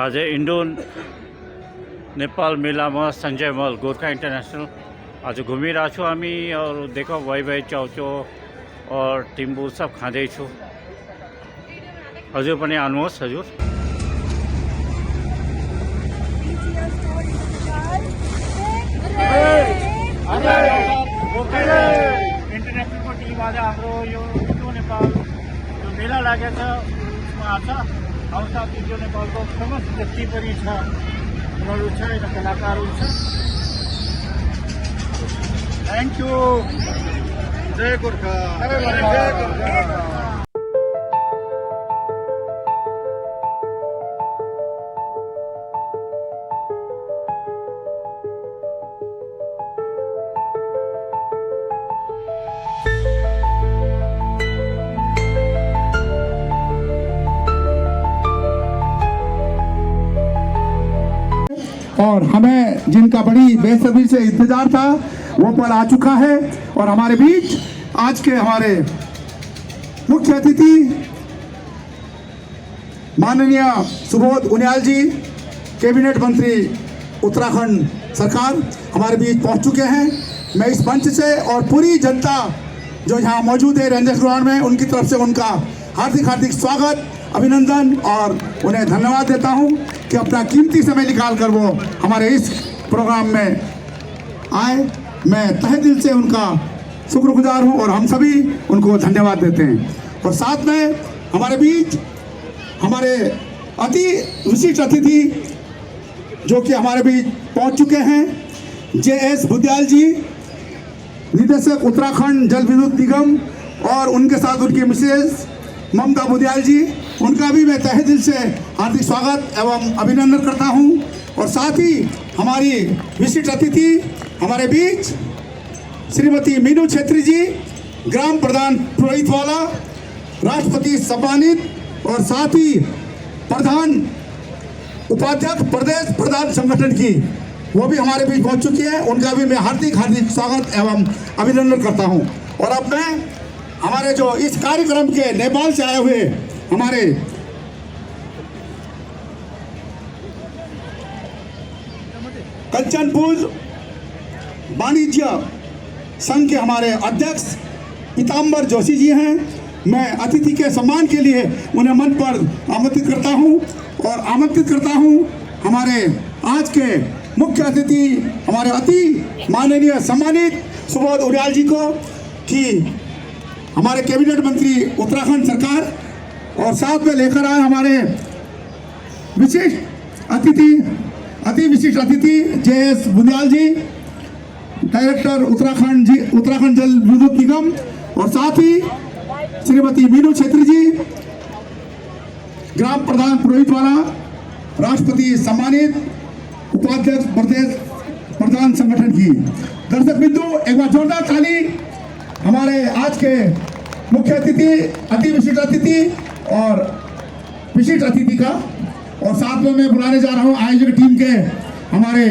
आज इंडो नेपाल मेला में संजय मल गोरखा इंटरनेशनल आज घूमिरहेको छु हामी और देखो वाई वाई चाउचो और टिम्बू सब खाँदैछु। हजुर पनि आउनुहोस् हजुर। इंटरनेशनल को टीम आज हाम्रो यो इंडो नेपाल जो मेला लागेको छ उसमा आछ। आउँछ इंडो नेपालको फेमस जति पनि छ उनीहरू छ, यता कलाकारहरू छ। Thank you. जय गोर्खा। जय गोर्खा। और हमें जिनका बड़ी बेसब्री से इंतजार था वो पल आ चुका है। और हमारे बीच आज के हमारे मुख्य अतिथि माननीय सुबोध उनियाल जी, कैबिनेट मंत्री उत्तराखंड सरकार, हमारे बीच पहुंच चुके हैं। मैं इस मंच से और पूरी जनता जो यहाँ मौजूद है रेंजर्स ग्राउंड में, उनकी तरफ से उनका हार्दिक हार्दिक स्वागत, अभिनंदन और उन्हें धन्यवाद देता हूं कि अपना कीमती समय निकाल कर वो हमारे इस प्रोग्राम में आए। मैं तहे दिल से उनका शुक्रगुजार हूं और हम सभी उनको धन्यवाद देते हैं। और साथ में हमारे बीच हमारे अति विशिष्ट अतिथि जो कि हमारे बीच पहुंच चुके हैं, JS बुद्याल जी, निदेशक उत्तराखंड जल विद्युत निगम, और उनके साथ उनकी मिसेज ममता बुद्याल जी, उनका भी मैं तहे दिल से हार्दिक स्वागत एवं अभिनंदन करता हूं। और साथ ही हमारी विशिष्ट अतिथि हमारे बीच श्रीमती मीनू छेत्री जी, ग्राम प्रधान पुरोहितवाला, राष्ट्रपति सम्मानित, और साथ ही प्रधान उपाध्यक्ष प्रदेश प्रधान संगठन की, वो भी हमारे बीच पहुंच चुकी है। उनका भी मैं हार्दिक हार्दिक स्वागत एवं अभिनंदन करता हूं। और अब मैं हमारे जो इस कार्यक्रम के नेपाल से आए हुए हमारे कंचनपुर वाणिज्य संघ के हमारे अध्यक्ष पीताम्बर जोशी जी हैं, मैं अतिथि के सम्मान के लिए उन्हें मंच पर आमंत्रित करता हूं। और आमंत्रित करता हूं हमारे आज के मुख्य अतिथि हमारे अति माननीय सम्मानित सुबोध उनियाल जी को, कि हमारे कैबिनेट मंत्री उत्तराखंड सरकार, और साथ में लेकर आए हमारे विशिष्ट अतिथि, अति विशिष्ट अतिथि JS बुद्याल जी, डायरेक्टर उत्तराखंड जल विद्युत निगम, और साथ ही श्रीमती मीनू छेत्री जी, ग्राम प्रधान पुरोहितवाला, राष्ट्रपति सम्मानित, उपाध्यक्ष प्रदेश प्रधान संगठन की। दर्शक बिंदु, एक बार जोरदार ताली हमारे आज के मुख्य अतिथि, अति विशिष्ट अतिथि और विशिष्ट अतिथि का। और साथ में मैं बुलाने जा रहा हूं आयोजक टीम के हमारे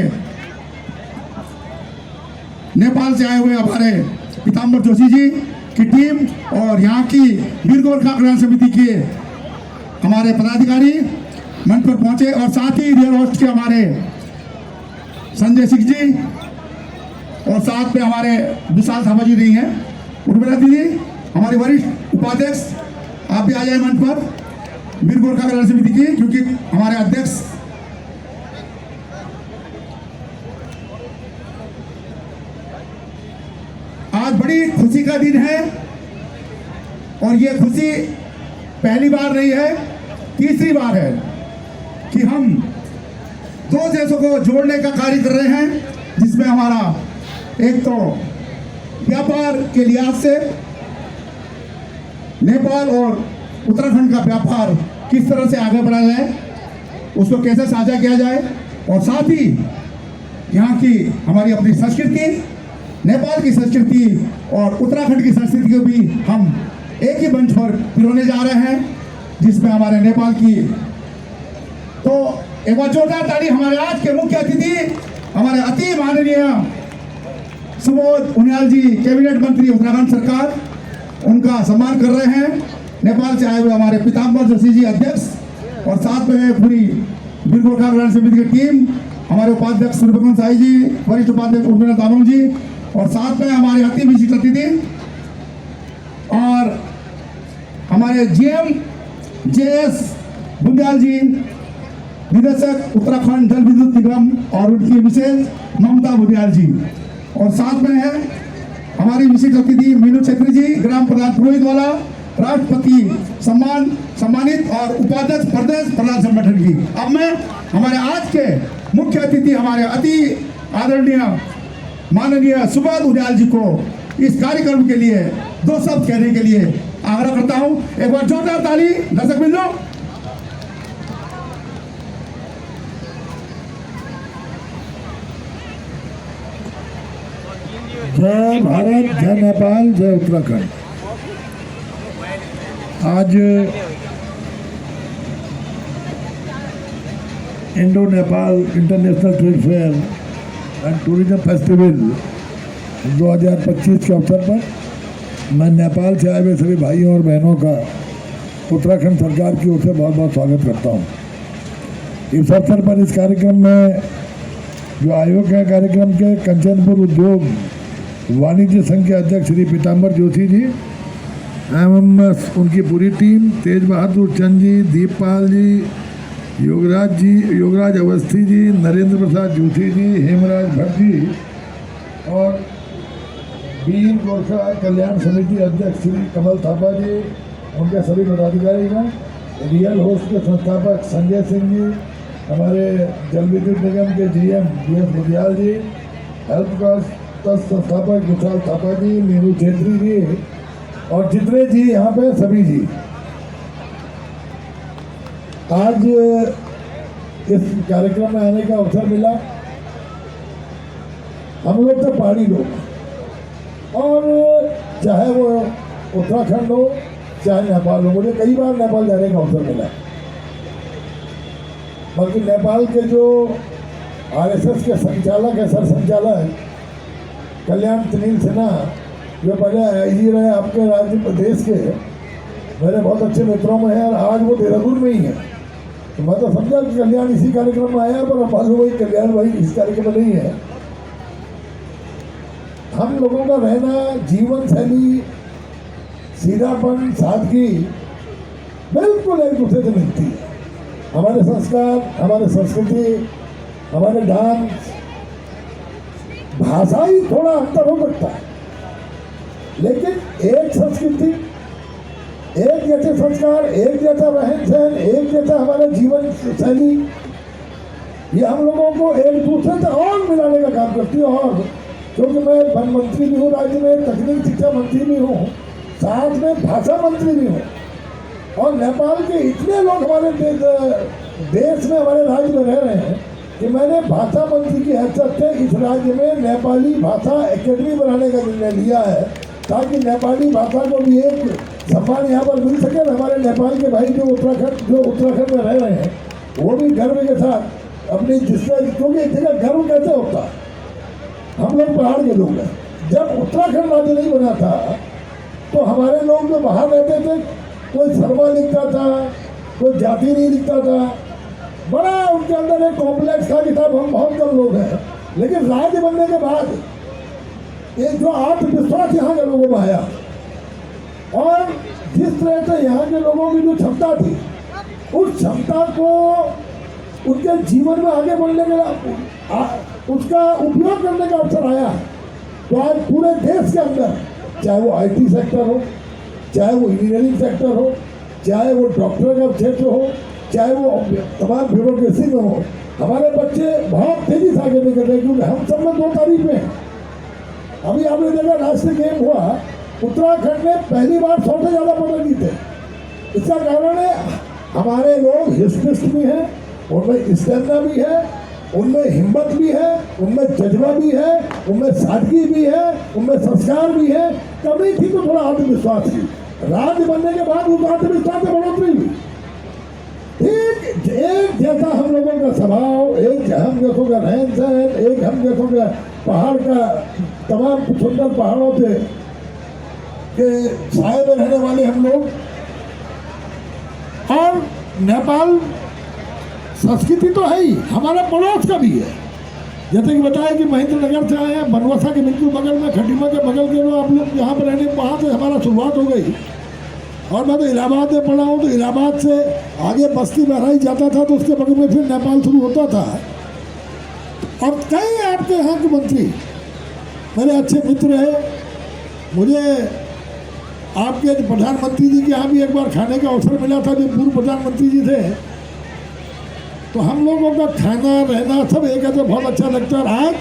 नेपाल से आए हुए हमारे पीताम्बर जोशी जी की टीम, और यहाँ की वीर गोरखा कल्याण समिति के हमारे पदाधिकारी मंच पर पहुंचे, और साथ ही रियल होस्ट के हमारे संजय सिंह जी, और साथ में हमारे विशाल थापा जी रही हैं, उर्मिला दीदी, हमारी वरिष्ठ उपाध्यक्ष, आप भी आ जाए मंच पर, वीर गोरखा कल्याण समिति की, क्योंकि हमारे अध्यक्ष आज बड़ी खुशी का दिन है। और ये खुशी पहली बार नहीं है, तीसरी बार है कि हम दो देशों को जोड़ने का कार्य कर रहे हैं, जिसमें हमारा एक तो व्यापार के लिहाज से नेपाल और उत्तराखंड का व्यापार किस तरह से आगे बढ़ाया जाए, उसको कैसे साझा किया जाए, और साथ ही यहाँ की हमारी अपनी संस्कृति, नेपाल की संस्कृति और उत्तराखंड की संस्कृति को भी हम एक ही मंच पर पिरोने जा रहे हैं, जिसमें हमारे नेपाल की। तो एक बार जोरदार ताली हमारे आज के मुख्य अतिथि हमारे अति माननीय सुबोध उनियाल जी, कैबिनेट मंत्री उत्तराखंड सरकार, उनका सम्मान कर रहे हैं। नेपाल से आए हुए हमारे पीताम्बर जोशी जी अध्यक्ष, और साथ में पूरी वीर गोरखा कल्याण समिति की टीम, हमारे उपाध्यक्ष सूर्यप्रकाश साई जी, वरिष्ठ उपाध्यक्ष उर्मिला तामांग जी, और साथ में हमारे अति विशिष्ट अतिथि और हमारे जीएम JS बुंदियाल जी, निदेशक उत्तराखंड जल विद्युत निगम और उनकी विशेष ममता बुंदियाल जी, और साथ में है हमारी विशिष्ट अतिथि मीनू छेत्री जी, ग्राम प्रधान पुरोहित वाला, राष्ट्रपति सम्मानित और उपाध्यक्ष प्रदेश प्रधान संगठन की। अब मैं हमारे आज के मुख्य अतिथि हमारे अति आदरणीय माननीय सुबोध उनियाल जी को इस कार्यक्रम के लिए दो शब्द कहने के लिए आग्रह करता हूं। एक बार जोरदार ताली दर्शक बिंदु। जय भारत, जय नेपाल, जय उत्तराखंड। आज Indo Nepal international trade fair and tourism festival 2025 के अवसर पर मैं नेपाल से आए हुए सभी भाइयों और बहनों का उत्तराखंड सरकार की ओर से बहुत बहुत स्वागत करता हूं। इस अवसर पर इस कार्यक्रम में जो आयोग है, कार्यक्रम के कंचनपुर उद्योग वाणिज्य संघ के अध्यक्ष श्री पीताम्बर जोशी जी एवं उनकी पूरी टीम, तेज बहादुर चंद जी, दीपपाल जी, योगराज अवस्थी जी, नरेंद्र प्रसाद जोशी जी, हेमराज भट्ट जी और वीर गोरखा कल्याण समिति अध्यक्ष श्री कमल थापा जी, उनके सभी पदाधिकारीगण, रियल होस्ट के संस्थापक संजय सिंह जी, हमारे जल विद्युत निगम के GM JS बुंदियाल जी, हेल्थ ट्रस्ट संस्थापक विशाल थापा जी, मीनू छेत्री जी और जितने जी यहाँ पे सभी जी। आज इस कार्यक्रम में आने का अवसर मिला। हम लोग तो पहाड़ी लोग और चाहे वो उत्तराखंड हो चाहे नेपाल हो, मुझे कई बार नेपाल जाने का अवसर मिला। बल्कि नेपाल के जो RSS के संचालक है, सर संचालक कल्याण तनील सिन्हा, जो पहले IG रहे आपके राज्य प्रदेश के, मेरे बहुत अच्छे मित्रों में है और आज वो देहरादून में ही है। तो मैं तो समझा कि कल्याण इसी कार्यक्रम में आया, पर अब मालूम भाई कल्याण भाई इस कार्यक्रम में नहीं है। हम लोगों का रहना, जीवन शैली, सीधापन, सादगी बिल्कुल एक दूसरे से मिलती है। हमारे संस्कार, हमारे संस्कृति, हमारे डांस, भाषा ही थोड़ा अंतर हो सकता है, लेकिन एक संस्कृति, एक जैसे संस्कार, एक जैसा रहन सहन, एक जैसा हमारा जीवन शैली, ये हम लोगों को एक दूसरे से और मिलाने का काम करती है। और क्योंकि मैं वन मंत्री भी हूँ राज्य में, तकनीकी शिक्षा मंत्री भी हूँ, साथ में भाषा मंत्री भी हूँ, और नेपाल के इतने लोग हमारे देश में, हमारे राज्य में रह रहे हैं कि मैंने भाषा मंत्री की हैसियत से इस राज्य में नेपाली भाषा एकेडमी बनाने का निर्णय लिया है, ताकि नेपाली भाषा को भी एक सम्मान यहाँ पर मिल सके। हमारे नेपाल के भाई जो उत्तराखंड में रह रहे हैं, वो भी गर्व के साथ अपनी जिसमें, क्योंकि एक जगह गर्व कैसे होता है, हम लोग पहाड़ के लोग हैं। जब उत्तराखंड राज्य नहीं बना था तो हमारे लोग जो बाहर रहते थे, कोई शर्मा लिखता था, कोई जाति नहीं लिखता था, बड़ा उनके अंदर एक कॉम्प्लेक्स था कि साहब हम बहुत कम लोग हैं। लेकिन राज्य बनने के बाद एक जो आत्मविश्वास यहाँ के लोगों में आया, और जिस तरह से यहाँ के लोगों की जो क्षमता थी, उस क्षमता को उनके जीवन में आगे बढ़ने के उसका उपयोग करने का अवसर आया। तो आज पूरे देश के अंदर, चाहे वो IT सेक्टर हो, चाहे वो इंजीनियरिंग सेक्टर हो, चाहे वो डॉक्टर का क्षेत्र हो, चाहे वो तमाम ब्यूरोक्रेसी में हो, हमारे बच्चे बहुत तेजी से आगे निकल रहे हैं। क्योंकि हम सब में 2 तारीख में, अभी आपने देखा राष्ट्रीय गेम हुआ, उत्तराखंड में पहली बार 100 से ज़्यादा पदक जीते। इसका कारण है हमारे लोग हिस्ट्रिस्ट भी हैं, उनमें स्टेमिना भी है, उनमें हिम्मत भी है, उनमें जज्बा भी है, उनमें सादगी भी है, उनमें संस्कार भी है। कमी थी तो थोड़ा आत्मविश्वास थी। राज्य बनने के बाद उस आत्मविश्वास में बढ़ोतरी हुई। एक जैसा हम लोगों का स्वभाव, एक हम जैसों का रहन सहन, एक हम जैसों का पहाड़ का, तमाम सुंदर पहाड़ों से के साए में रहने वाले हम लोग, और नेपाल संस्कृति तो है ही, हमारा पड़ोस का भी है। जैसे कि बताया कि महेंद्र नगर से आए हैं, बनवासा के बिल्कुल बगल में, खटीमा के बगल के लोग आप लोग यहाँ पर रहने, वहाँ से हमारा शुरुआत हो गई। और मैं तो इलाहाबाद में पढ़ा हूँ, तो इलाहाबाद से आगे बस्ती बहराइच जाता था, तो उसके बगल में फिर नेपाल शुरू होता था। और कई आपके यहाँ के मंत्री मेरे अच्छे मित्र हैं। मुझे आपके प्रधानमंत्री जी के यहाँ भी एक बार खाने का अवसर मिला था, जो पूर्व प्रधानमंत्री जी थे। तो हम लोगों का खाना रहना सब एक ऐसे बहुत अच्छा लगता है। आज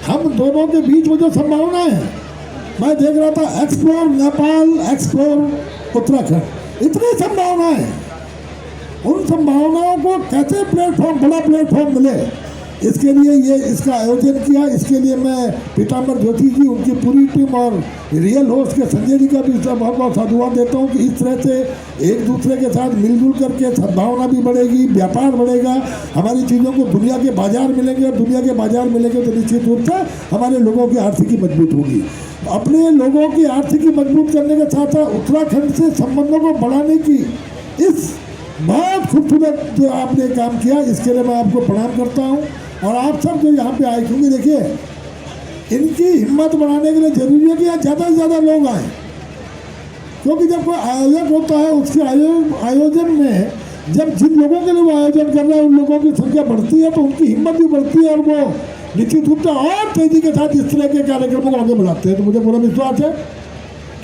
हम दोनों के बीच में जो संभावनाएं हैं, मैं देख रहा था एक्सप्लोर नेपाल, एक्सप्लोर उत्तराखंड, इतनी संभावनाएं हैं। उन संभावनाओं को कैसे प्लेटफॉर्म, बड़ा प्लेटफॉर्म मिले, इसके लिए ये इसका आयोजन किया। इसके लिए मैं पीताम्बर ज्योति जी, उनकी पूरी टीम और रियल होस्ट के संजय जी का भी बहुत बहुत साधुवाद देता हूँ कि इस तरह से एक दूसरे के साथ मिलजुल करके सद्भावना भी बढ़ेगी, व्यापार बढ़ेगा, हमारी चीज़ों को दुनिया के बाजार मिलेंगे, और दुनिया के बाजार मिलेंगे तो निश्चित रूप से हमारे लोगों की आर्थिकी मजबूत होगी। अपने लोगों की आर्थिकी मजबूत करने के साथ साथ उत्तराखंड से संबंधों को बढ़ाने की इस बहुत खूबसूरत जो आपने काम किया, इसके लिए मैं आपको प्रणाम करता हूँ। और आप सब जो यहाँ पे आए, क्योंकि देखिए इनकी हिम्मत बढ़ाने के लिए जरूरी है कि यहाँ ज़्यादा से ज़्यादा लोग आए, क्योंकि जब कोई आयोजक होता है उसके आयोजन में जब जिन लोगों के लिए वो आयोजन कर रहे हैं उन लोगों की संख्या बढ़ती है, तो उनकी हिम्मत भी बढ़ती है, और वो निश्चित रूप से और तेज़ी के साथ इस तरह के कार्यक्रमों को आगे बढ़ाते हैं। तो मुझे पूरा विश्वास है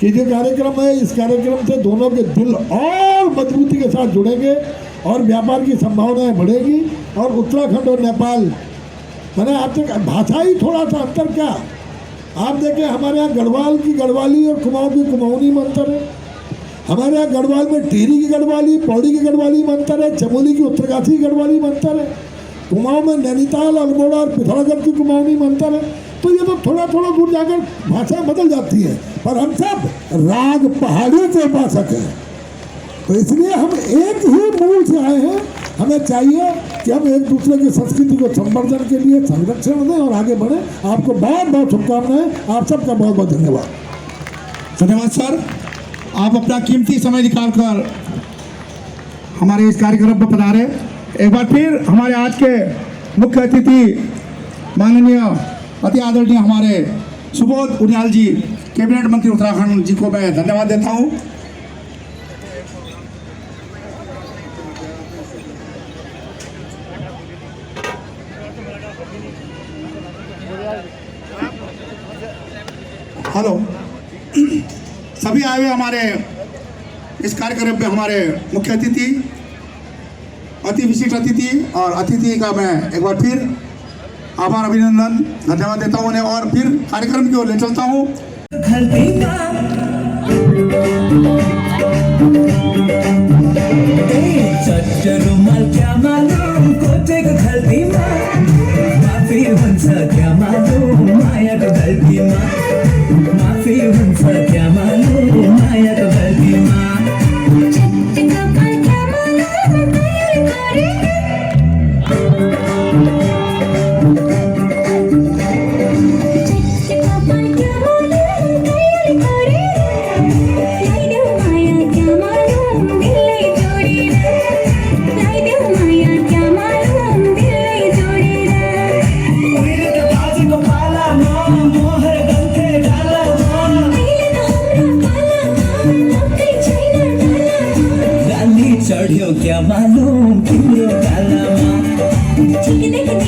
कि जो कार्यक्रम है, इस कार्यक्रम से दोनों के दिल और मजबूती के साथ जुड़ेंगे और व्यापार की संभावनाएं बढ़ेगी। और उत्तराखंड और नेपाल, मैंने आप तक भाषा ही थोड़ा सा अंतर, क्या आप देखें हमारे यहाँ गढ़वाल की गढ़वाली और कुमाऊँ की कुमाऊनी में अंतर है, हमारे यहाँ गढ़वाल में टिहरी की गढ़वाली, पौड़ी की गढ़वाली में अंतर है, चमोली की उत्तरकाशी की गढ़वाली में अंतर है, कुमाऊँ में नैनीताल, अल्मोड़ा और पिथौरागढ़ की कुमाऊनी में अंतर है। तो ये तो थोड़ा थोड़ा दूर जाकर भाषा बदल जाती है, पर हम सब राग पहाड़ी के उपासक हैं। तो इसलिए हम एक ही मूल से आए हैं। हमें चाहिए कि हम एक दूसरे की संस्कृति को संवर्धन के लिए संरक्षण दें और आगे बढ़ें। आपको बहुत बहुत शुभकामनाएं, आप सबका बहुत बहुत धन्यवाद। धन्यवाद सर, आप अपना कीमती समय निकालकर हमारे इस कार्यक्रम पर पधारे। एक बार फिर हमारे आज के मुख्य अतिथि माननीय अति आदरणीय हमारे सुबोध उनियाल जी, कैबिनेट मंत्री उत्तराखंड जी को मैं धन्यवाद देता हूँ। हेलो, सभी आए हुए हमारे इस कार्यक्रम पे हमारे मुख्य अतिथि, अति विशिष्ट अतिथि और अतिथि का मैं एक बार फिर आभार, अभिनंदन, धन्यवाद देता हूँ उन्हें। और फिर कार्यक्रम की ओर ले चलता हूँ। रुमाल क्या मालूम कोटे को खल्ती माँ, माफी हुन्छ क्या मालूम माया को गल्ती माँ, माफी हुन्छ क्या मालूम माया को गल्ती माँ। चढ़्यो क्या मालूम तिम्रो गालामा, क्या मालूम तिम्रो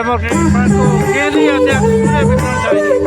डेमोक्रेटिक फ्रन्टको केन्द्रीय अध्यक्ष सूर्य विक्रम शाहजी।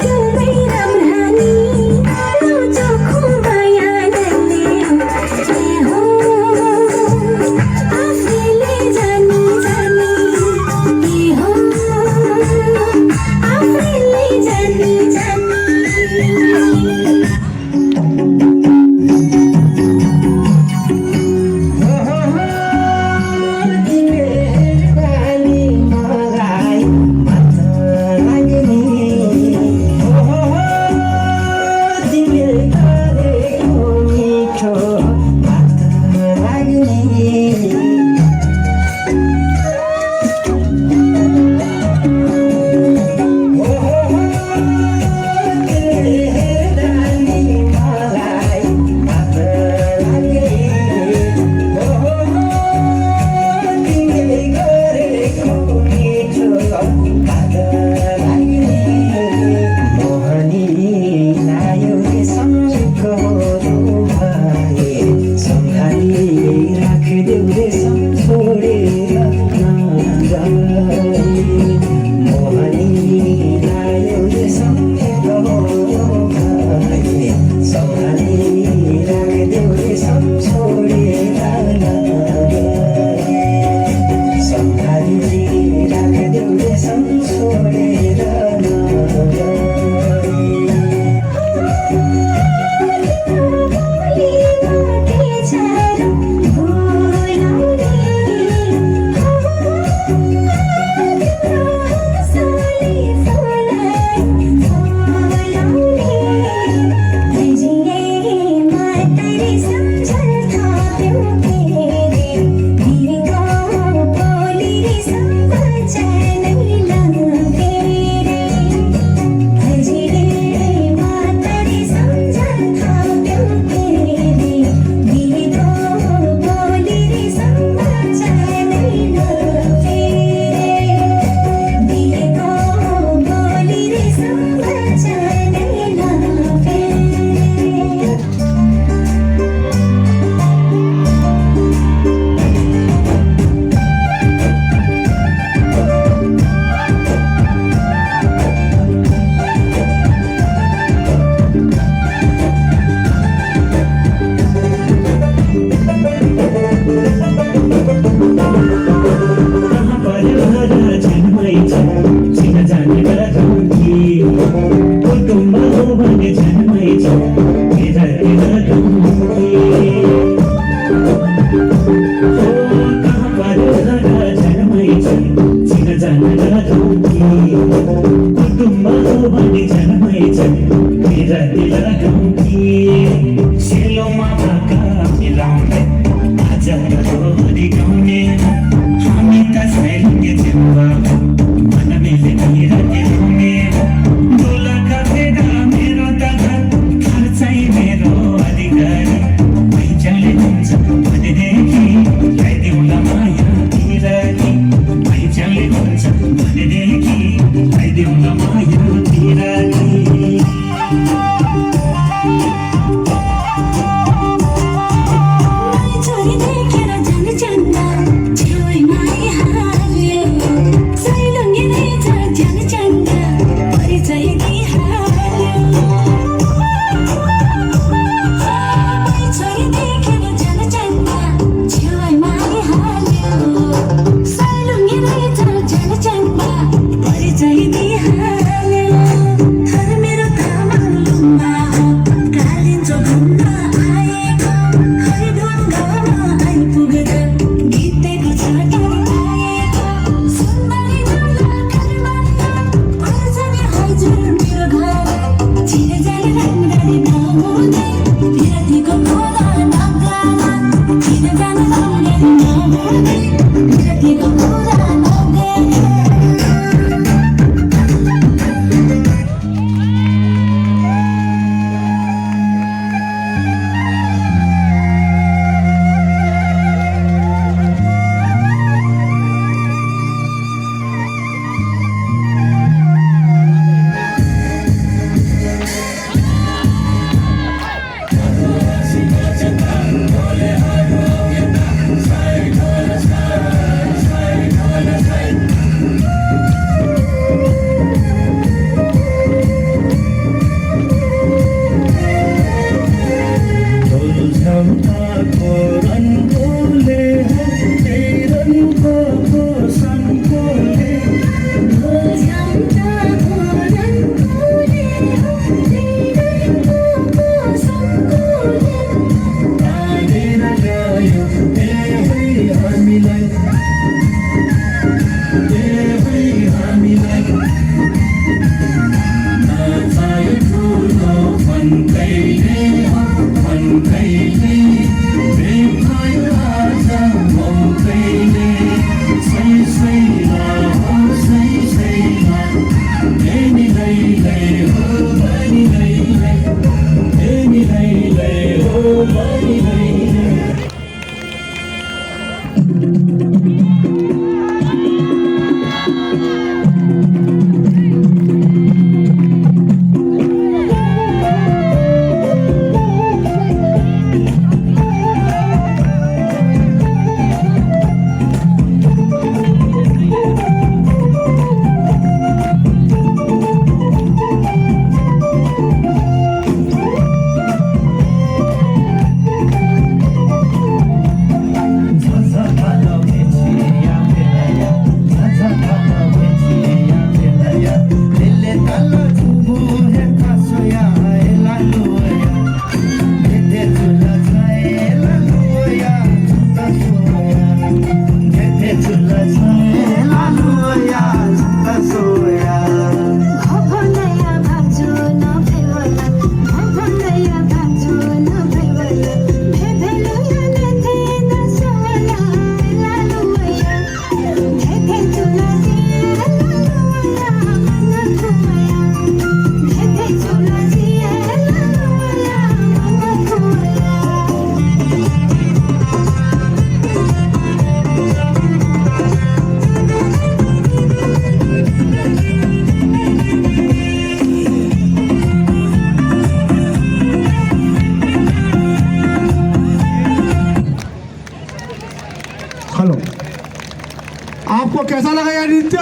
कैसा लगा यार नृत्य?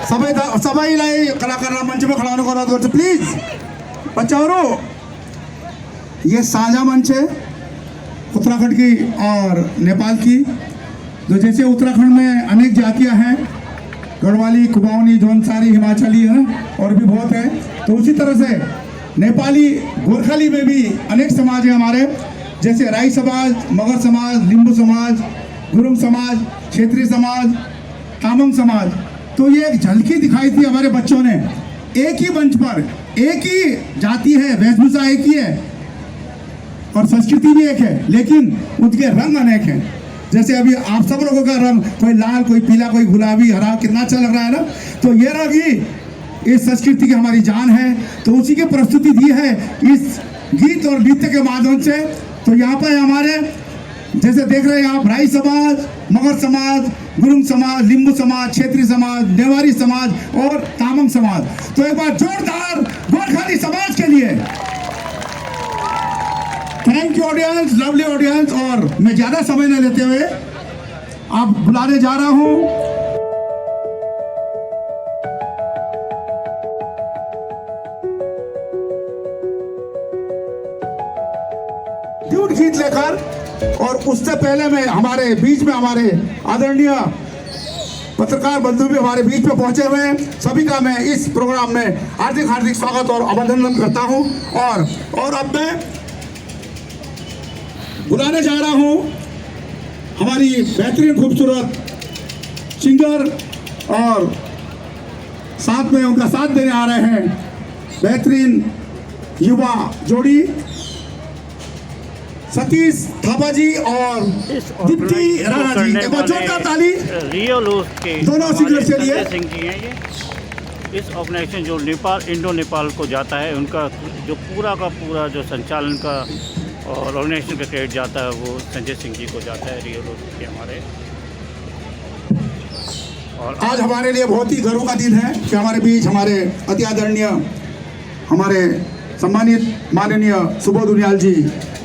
सबैलाई कलाकारलाई मञ्चमा खडा हुनको अनुरोध गर्छु प्लिज। बच्चाहरू, ये साझा मंच है उत्तराखंड की और नेपाल की। जो जैसे उत्तराखंड में अनेक जातियां हैं, गढ़वाली, कुमाऊनी, जौनसारी, हिमाचली है और भी बहुत है, तो उसी तरह से नेपाली गोरखाली में भी अनेक समाज है हमारे, जैसे राई समाज, मगर समाज, लिंबू समाज, गुरुंग समाज, क्षेत्रीय समाज, तामांग समाज। तो ये एक झलकी दिखाई थी हमारे बच्चों ने। एक ही मंच पर एक ही जाति है, वेशभूषा एक ही है और संस्कृति भी एक है, लेकिन उनके रंग अनेक हैं। जैसे अभी आप सब लोगों का रंग, कोई लाल, कोई पीला, कोई गुलाबी, हरा, कितना अच्छा लग रहा है ना। तो ये रंग ही इस संस्कृति की हमारी जान है। तो उसी की प्रस्तुति दी है इस गीत और नृत्य के माध्यम से। तो यहाँ पर हमारे जैसे देख रहे हैं आप, राई समाज, मगर समाज, गुरुंग समाज, लिंबू समाज, क्षेत्रीय समाज, नेवारी समाज और तामांग समाज। तो एक बार जोरदार गोरखाली समाज के लिए thank you audience, lovely audience. और मैं ज्यादा समय न लेते हुए आप बुलाने जा रहा हूं ड्यूट गीत लेकर। और उससे पहले मैं हमारे बीच में हमारे आदरणीय पत्रकार बंधु भी हमारे बीच में पहुंचे हुए हैं। सभी का मैं इस प्रोग्राम में हार्दिक हार्दिक स्वागत और अभिनंदन करता हूं। और अब मैं बुलाने जा रहा हूं हमारी बेहतरीन खूबसूरत सिंगर और साथ में उनका साथ देने आ रहे हैं बेहतरीन युवा जोड़ी सतीश थापा जी और दीप्ति राणा जी। एक बार जोरदार ताली रियल के दोनों सिंगर के लिए। सिंह जी हैं ये। इस ऑर्गेनाइजेशन जो नेपाल, इंडो नेपाल को जाता है, उनका जो पूरा का पूरा जो संचालन का और ऑर्गेनाइजेशन का क्रेडिट जाता है वो संजय सिंह जी को जाता है, रियल के हमारे। और आज हमारे लिए बहुत ही गर्व का दिन है कि हमारे बीच हमारे अति आदरणीय, हमारे सम्मानित माननीय सुबोध उनियाल जी,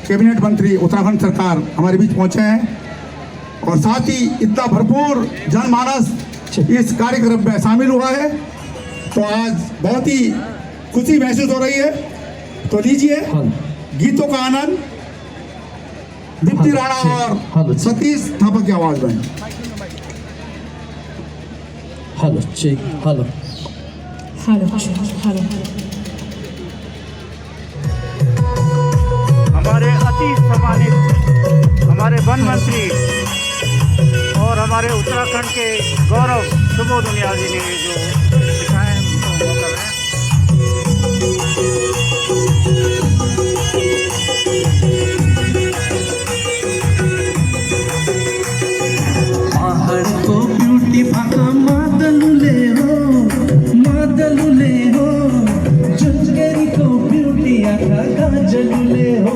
कैबिनेट मंत्री उत्तराखंड सरकार, हमारे बीच पहुंचे हैं। और साथ ही इतना भरपूर जनमानस इस कार्यक्रम में शामिल हुआ है, तो आज बहुत ही खुशी महसूस हो रही है। तो लीजिए गीतों का आनंद दीप्ति राणा और सतीश थापा की आवाज में। हेलो चेक, हेलो हेलो हमारे अति सम्मानित हमारे वन मंत्री और हमारे उत्तराखंड के गौरव सुबोध उनियाल जी ने जो दिखाए हैं उनको हम कर रहे हैं। पहाड़ को ब्यूटी भाका मादलुले हो, चुचकेरी को ब्यूटी आखा गाजलुले हो।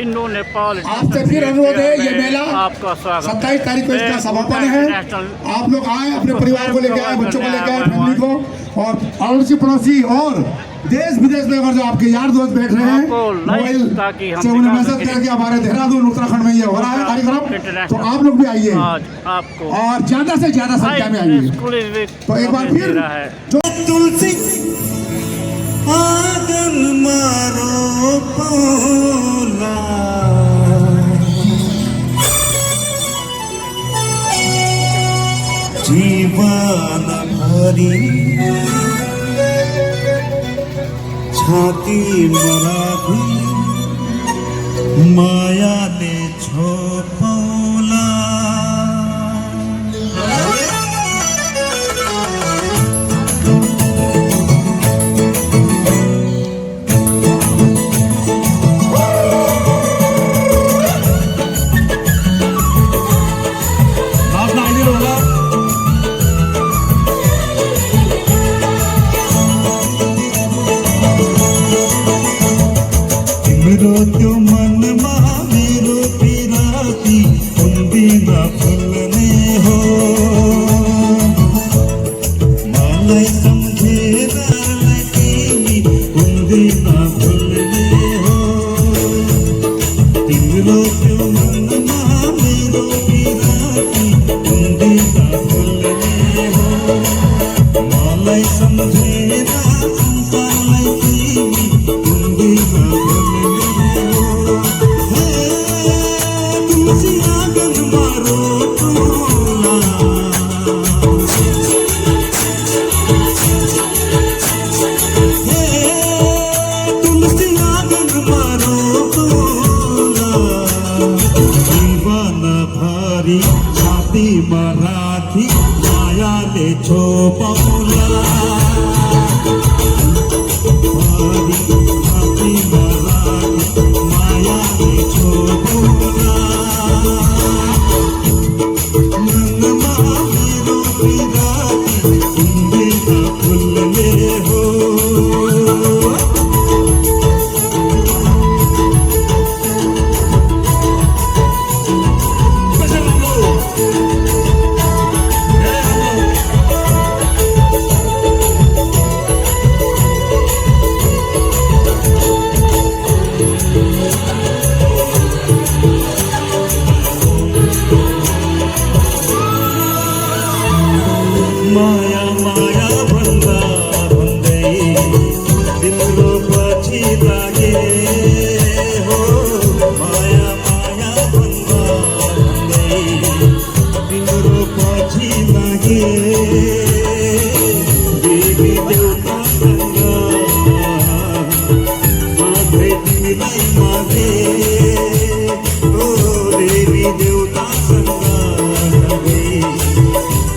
इंडो नेपाल आपसे फिर अनुरोध है, ये मेला आपका स्वागत। 27 तारीख को इसका समापन है। आप लोग आए, अपने परिवार को लेकर आए, बच्चों को लेकर आए, फैमिली को, और अड़ोसी पड़ोसी और देश विदेश में अगर जो आपके यार दोस्त बैठ रहे हैं, मोबाइल से उन्हें मैसेज करके हमारे देहरादून उत्तराखंड में ये हो रहा है कार्यक्रम, तो आप लोग भी आइए आपको और ज्यादा से ज्यादा संख्या में आइए। तो एक बार फिर जो तुलसी आगन मारो पोला, जीवन भरी छाती मराठी माया ने छोपोला। मेरो त्यो मनमा मेरो पिराती हुँदैन फुल्ने हो, मलाई सम्झेर तिमी हुँदैन फुल्ने हो। तिम्रो त्यो मनमा मेरो पिराती समझे ना संसारलाई तिमी कुण्डीमा बोल्ने हो हे तुलसी आँगनमा रोपौँला हे तुलसी आँगनमा रोपौँला जीवन भरि छातीमा राखी मायाले छोपौँला भरि छातीमा राखी मायाले छोपौँला मनमा मेरो बिराती कुण्डीमा फुल्ने हो माया माया भन्दा भन्दै तिम्रो पछि लागे हो माया माया भन्दा भन्दै तिम्रो पछि लागे देवी देउतासँग सधैँ तिमीलाई मागे ओ देवी देउतासँग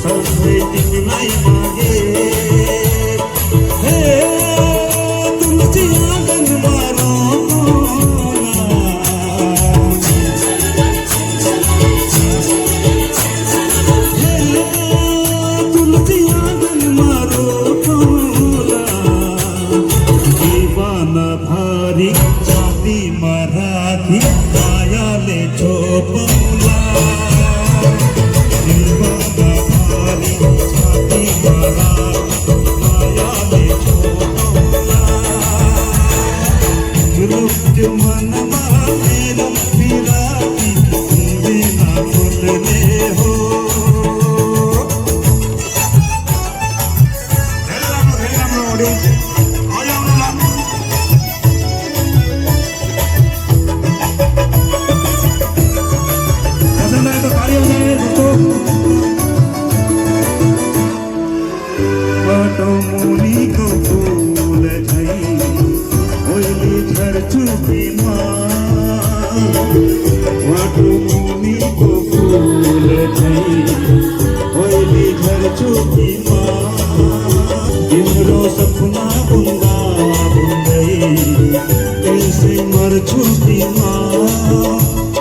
सधैँ तिमीलाई मागे हे तुलसी आँगनमा रोपौँला हे तुलसी आँगनमा रोपौँला जीवन भरि छातीमा राखी मायाले छोपौँला जीवन भरि छातीमा राखी मायाले छोपौँला मृत्यु मनमा मेरो बिराती कुण्डीमा फुल्ने हो धेरै राम्रो audience। आउनु, आउनु ल। पसंद आए तो ताली हो जाए दोस्तों। बाटो मुनिको फूल झैँ ओइली झरचुपीमा बाटो मुनिको फूल झैँ ओइली झरचुपीमा तिम्रो सपना बुन्दा बुन्दै त्यसै मर्छु तिमा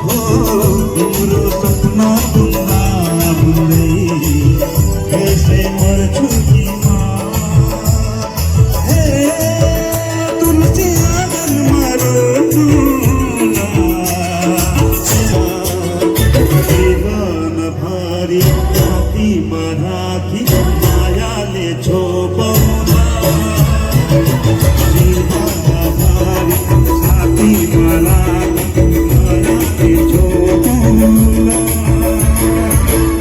हो तिम्रो सपना बुन्दा बुन्दै त्यसै मर्छु तिमा हे तुलसी आँगनमा रोपौँला जीवन भरि छातीमा राखी मायाले छोपौँला जीवन भरि छातीमा राखी मायाले छोपौँला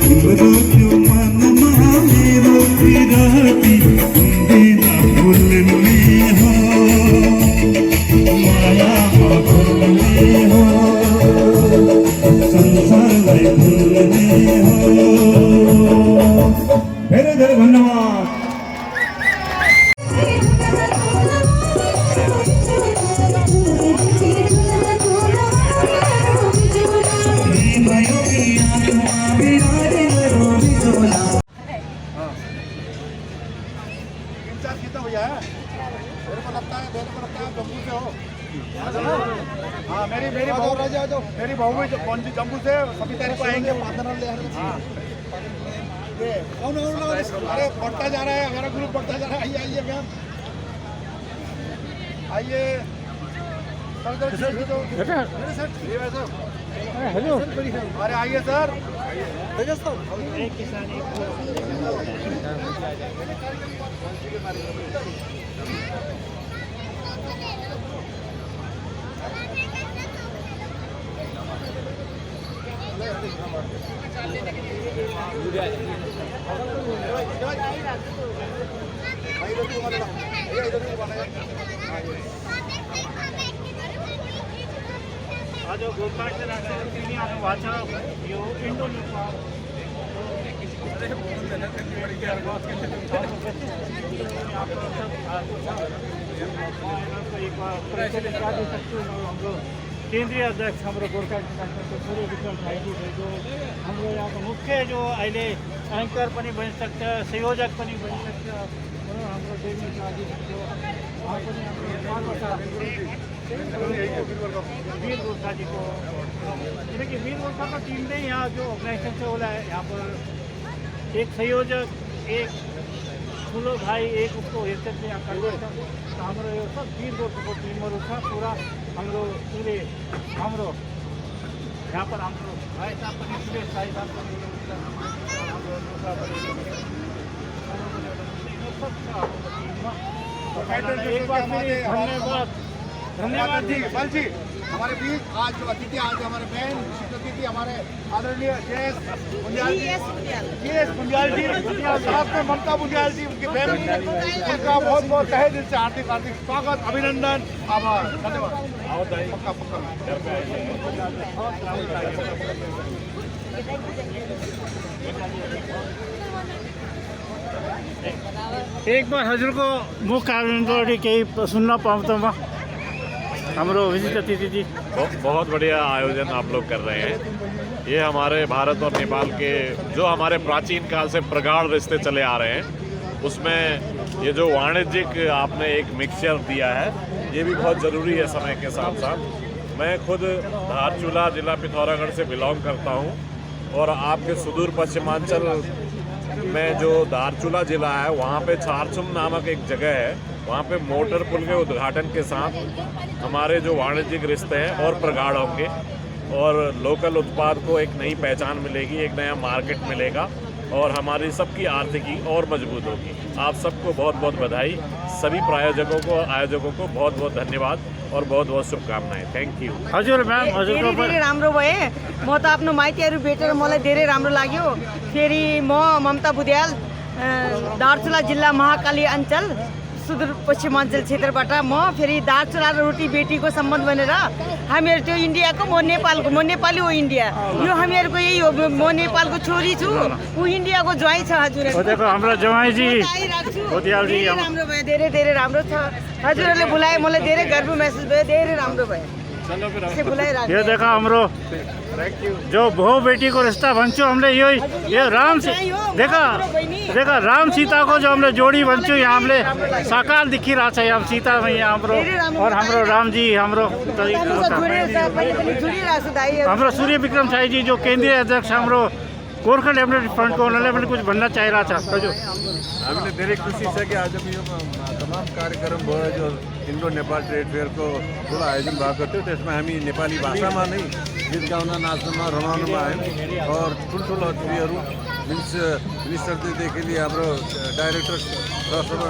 तिम्रो त्यो मनमा मेरो बिराती कुण्डीमा फुल्ने हो मायामा फुल्ने हो संसारलाई फुल्ने हो धेरै धेरै धन्यवाद। इंचार्ज कितना भैया है? मेरे को लगता है जम्मू से हो। हाँ मेरी बहू भी जम्मू से सभी तारीख को आएंगे। हाँ ये अरे बढ़ता जा रहा है हमारा ग्रुप बढ़ता जा रहा है। आइए आइए मैम आइए हेलो अरे आइए सर भाई आज गोरखाट भाषा यो इंडो नेपाल केंद्रीय अध्यक्ष हाम्रो गोरखाट नेशनलको सूर्य विक्रम साईजी जो हाम्रो यहाँको मुख्य जो अहिले एङ्कर पनि बनिसक्छ, संयोजक पनि बनिसक्छ हाम्रो देवी साजी जो उहाँ पनि हाम्रो नेपालबाट वीर गोर्खाजीको, किनकि वीर गोर्खाको टिम नै यहाँ जो अर्गनाइजेसन छ उसलाई यहाँ पर एक संयोजक, एक ठुलो भाइ, एक उसको हैसियतले यहाँ गर्दैछ। हाम्रो यो सब वीर गोर्खाको टिमहरू छ पुरा हाम्रो सूर्य, हाम्रो यहाँ पर हाम्रो भाइ साहब पनि सुरेश भाइ साहब पनि हाम्रो सब छ हाम्रो टिममा। एक बार धन्यवाद धन्यवाद जी बल जी। हमारे बीच आज जो अतिथि, आज जो हमारे बहन विशिष्ट अतिथि हमारे आदरणीय JS बुंदियाल जी साहब को, ममता बुंदियाल जी उनकी फैमिली, उनका बहुत बहुत तहे दिल से हार्दिक हार्दिक स्वागत, अभिनंदन, आभार, धन्यवाद। पक्का पक्का एक बार हजुरको मुख कारणबाट केही सुन्न पाऊँ त म हाम्रो विशिष्ट अतिथि जी। बहुत बढ़िया आयोजन आप लोग कर रहे हैं। ये हमारे भारत और नेपाल के जो हमारे प्राचीन काल से प्रगाढ़ रिश्ते चले आ रहे हैं, उसमें ये जो वाणिज्यिक आपने एक मिक्सचर दिया है, ये भी बहुत ज़रूरी है समय के साथ साथ। मैं खुद धारचूला जिला पिथौरागढ़ से बिलोंग करता हूँ और आपके सुदूर पश्चिमांचल में जो धारचूला जिला है वहाँ पे छारचुम नामक एक जगह है, वहाँ पे मोटर पुल के उद्घाटन के साथ हमारे जो वाणिज्यिक रिश्ते हैं और प्रगाढ़ होंगे और लोकल उत्पाद को एक नई पहचान मिलेगी, एक नया मार्केट मिलेगा और हमारी सबकी आर्थिकी और मजबूत होगी। आप सबको बहुत बहुत बधाई, सभी प्रायोजकों को, आयोजकों को बहुत बहुत धन्यवाद और बहुत बहुत शुभकामनाएं। Thank you. हजुर म्याम, हजुरको धेरै राम्रो भए। म त आफ्नो माइतीहरू भेटेर मलाई धेरै राम्रो लाग्यो। फेरि म ममता बुद्याल, दार्चुला जिल्ला महाकाली अञ्चल सुदूर पश्चिमाञ्चल क्षेत्रबाट म फेरि दार्चुला र रोटी बेटीको सम्बन्ध भनेर हामीहरू त्यो इन्डियाको, म नेपालको, म नेपाली हो इन्डिया, यो हामीहरूको यही हो। म नेपालको छोरी छु, ऊ इन्डियाको ज्वाइँ छ। हजुर देखो हाम्रो ज्वाइँजी धेरै राम्रो भयो, धेरै धेरै राम्रो छ। हजुरहरूले बोलाए, मलाई धेरै गर्व महसुस भयो, धेरै राम्रो भयो। ये देखा हमरो जो बहु बेटी को रिश्ता बंचो हमने ये राम से देखा राम सीता को जो हमने जोड़ी बंचो यहाँ हमने साकार दिखी रहा है। हम सीता मैया हमरो और हमरो राम जी हमरो हमरो सूर्य विक्रम साई जी जो केंद्रीय अध्यक्ष हमरो गोर्खा डेभलपमेंट फ्रंट को उन्होंने मैंने कुछ बनना चाह रहा था। हामीले धेरै खुसी छ कि आज यो तमाम कार्यक्रम भयो जो इन्डो नेपाल ट्रेड फेयरको ठुलो आयोजन भएको थियो, त्यसमा हामी नेपाली भाषामा नै गीत गाउन, नाच्नमा, रमाउनुमा आयौँ और ठुल्ठुलो अतिथिहरू मिनिस्टरदेखि लिएर हाम्रो डाइरेक्टर सरसम्म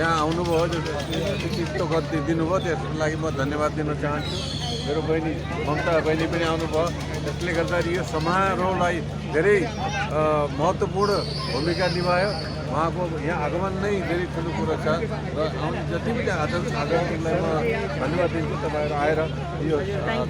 यहाँ आउनुभयो, जो यस्तो गति दिनुभयो, त्यसको लागि म धन्यवाद दिन चाहन्छु। मेरो बहिनी ममता बहिनी पनि आउनुभयो, त्यसले गर्दाखेरि यो समारोहलाई धेरै महत्त्वपूर्ण भूमिका निभायो। उहाँको यहाँ आगमन नै धेरै ठुलो कुरो छ र आउने जति पनि आगमनलाई म धन्यवाद दिन्छु। तपाईँहरू आएर यो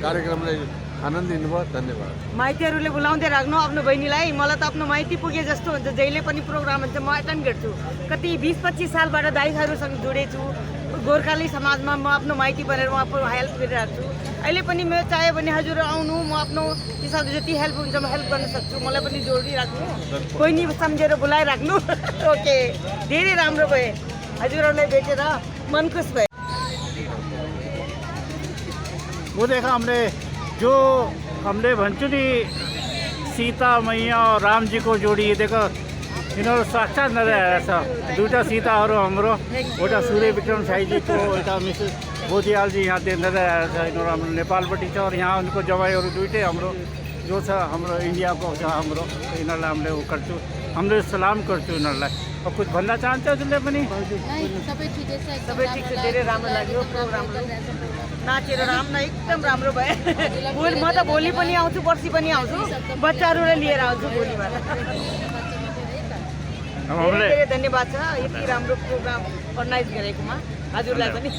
कार्यक्रमलाई आनन्द लिनुभयो, धन्यवाद। माइतीहरूले बोलाउँदै राख्नु आफ्नो बहिनीलाई। मलाई त आफ्नो माइती पुगे जस्तो हुन्छ, जहिले पनि प्रोग्राम हुन्छ म एटेन्ड गर्छु। कति 20-25 सालबाट दाइसाहरूसँग जोडेछु। गोर्खाली समाजमा म आफ्नो माइती बनेर उहाँको हेल्प गरिरहेको छु। अहिले पनि म चाह्यो भने हजुर आउनु, म आफ्नो हिसाबले जति हेल्प हुन्छ म हेल्प गर्न सक्छु। मलाई पनि जोडिराख्नु, बहिनी सम्झेर बोलाइराख्नु। ओके, धेरै राम्रो भयो, हजुरहरूलाई भेटेर मन खुस भयो। वो देखा हमने जो हमने भन्छौँ नि सीता मैया और राम जी को जोड़ी, देखो यिनीहरू साक्षात नजर आइरहेछ। दुईवटा सीताहरू हाम्रो, एउटा सूर्य विक्रम साईजी को, एउटा मिसेस बोधियाल जी यहाँ नजर आइरहेछ। यिनीहरू हाम्रो नेपालपट्टि छ और यहाँ उनको जवाईहरू दुइटै हाम्रो जो छ हाम्रो इन्डियाको छ हाम्रो। यिनीहरूलाई हामीले उ गर्छौँ, हामीले सलाम गर्छौँ यिनीहरूलाई। अब कुछ भन्न चाहन्छ हजुरले पनि? सबै ठिक छ, धेरै राम्रो लाग्यो प्रोग्राम। नाचेर राम्रो, एकदम राम्रो भयो। भोलि म त भोलि पनि आउँछु, पर्सि पनि आउँछु, बच्चाहरूलाई लिएर आउँछु भोलिबाट। धेरै धेरै धन्यवाद छ यति राम्रो प्रोग्राम अर्गनाइज गरेकोमा हजुरलाई पनि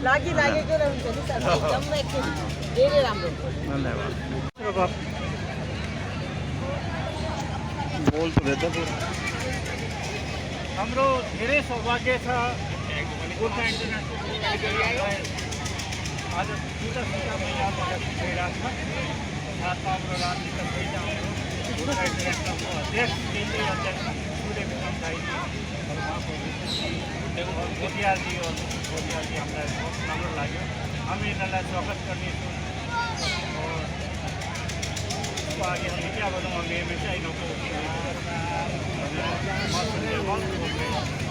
लागेको हुन्छ नि सर एकदम एकचोटि धेरै राम्रो हाम्रो धेरै सौभाग्य छ गोर्खा इन्टरनेसनल आज दुईवटा संख्यामा यहाँ भइरहेको छ साथमा हाम्रो राजनीतिक पहिला गोर्खा इन्टरनेसनलको अध्यक्ष केन्द्रीय अध्यक्ष सूर्य विक्रम दाईजी मोतियारजी हामीलाई बहुत राम्रो लाग्यो हामी यिनीहरूलाई स्वागत गर्नेछौँ आगे हम क्या बताऊँ हमें हमेशा इन लोगों को